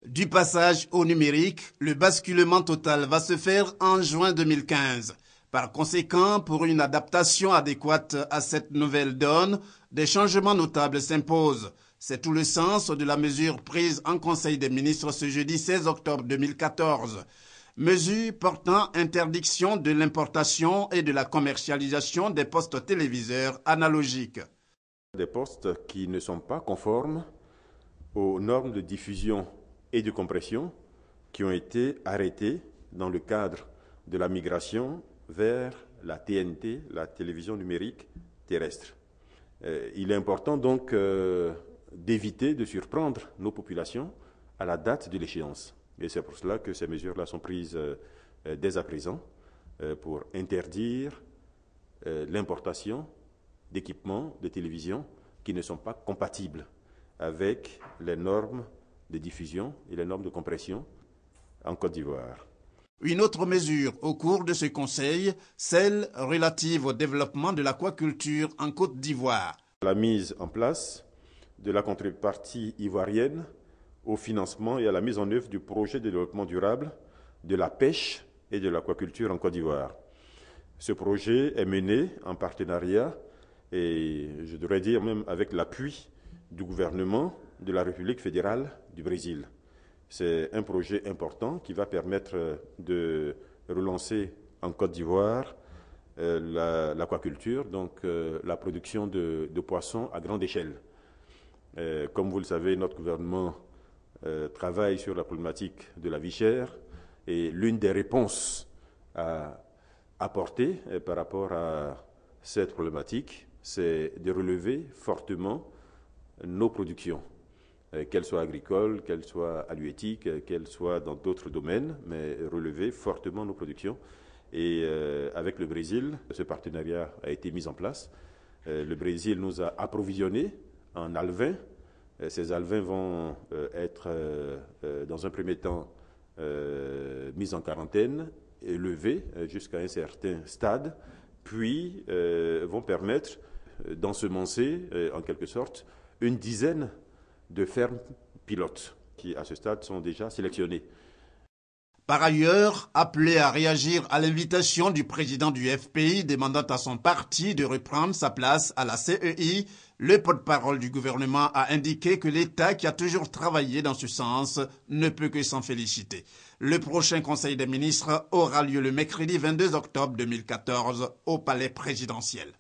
Du passage au numérique, le basculement total va se faire en juin 2015. Par conséquent, pour une adaptation adéquate à cette nouvelle donne, des changements notables s'imposent. C'est tout le sens de la mesure prise en Conseil des ministres ce jeudi 16 octobre 2014. Mesure portant interdiction de l'importation et de la commercialisation des postes téléviseurs analogiques. Des postes qui ne sont pas conformes aux normes de diffusion et de compression qui ont été arrêtés dans le cadre de la migration vers la TNT, la télévision numérique terrestre. Il est important donc d'éviter de surprendre nos populations à la date de l'échéance. Et c'est pour cela que ces mesures-là sont prises dès à présent pour interdire l'importation d'équipements de télévision qui ne sont pas compatibles avec les normes de diffusion et les normes de compression en Côte d'Ivoire. Une autre mesure au cours de ce conseil, celle relative au développement de l'aquaculture en Côte d'Ivoire. La mise en place de la contrepartie ivoirienne au financement et à la mise en œuvre du projet de développement durable de la pêche et de l'aquaculture en Côte d'Ivoire. Ce projet est mené en partenariat et je devrais dire même avec l'appui du gouvernement de la République fédérale du Brésil. C'est un projet important qui va permettre de relancer en Côte d'Ivoire l'aquaculture, donc la production de poissons à grande échelle. Comme vous le savez, notre gouvernement travaille sur la problématique de la vie chère et l'une des réponses à apporter par rapport à cette problématique, c'est de relever fortement nos productions, qu'elles soient agricoles, qu'elles soient halieutiques, qu'elles soient dans d'autres domaines, mais relever fortement nos productions. Et avec le Brésil, ce partenariat a été mis en place. Le Brésil nous a approvisionnés en alevins. Ces alevins vont être, dans un premier temps, mis en quarantaine, élevés jusqu'à un certain stade, puis vont permettre d'ensemencer, en quelque sorte, une dizaine de fermes pilotes qui, à ce stade, sont déjà sélectionnées. Par ailleurs, appelé à réagir à l'invitation du président du FPI demandant à son parti de reprendre sa place à la CEI, le porte-parole du gouvernement a indiqué que l'État qui a toujours travaillé dans ce sens ne peut que s'en féliciter. Le prochain Conseil des ministres aura lieu le mercredi 22 octobre 2014 au Palais présidentiel.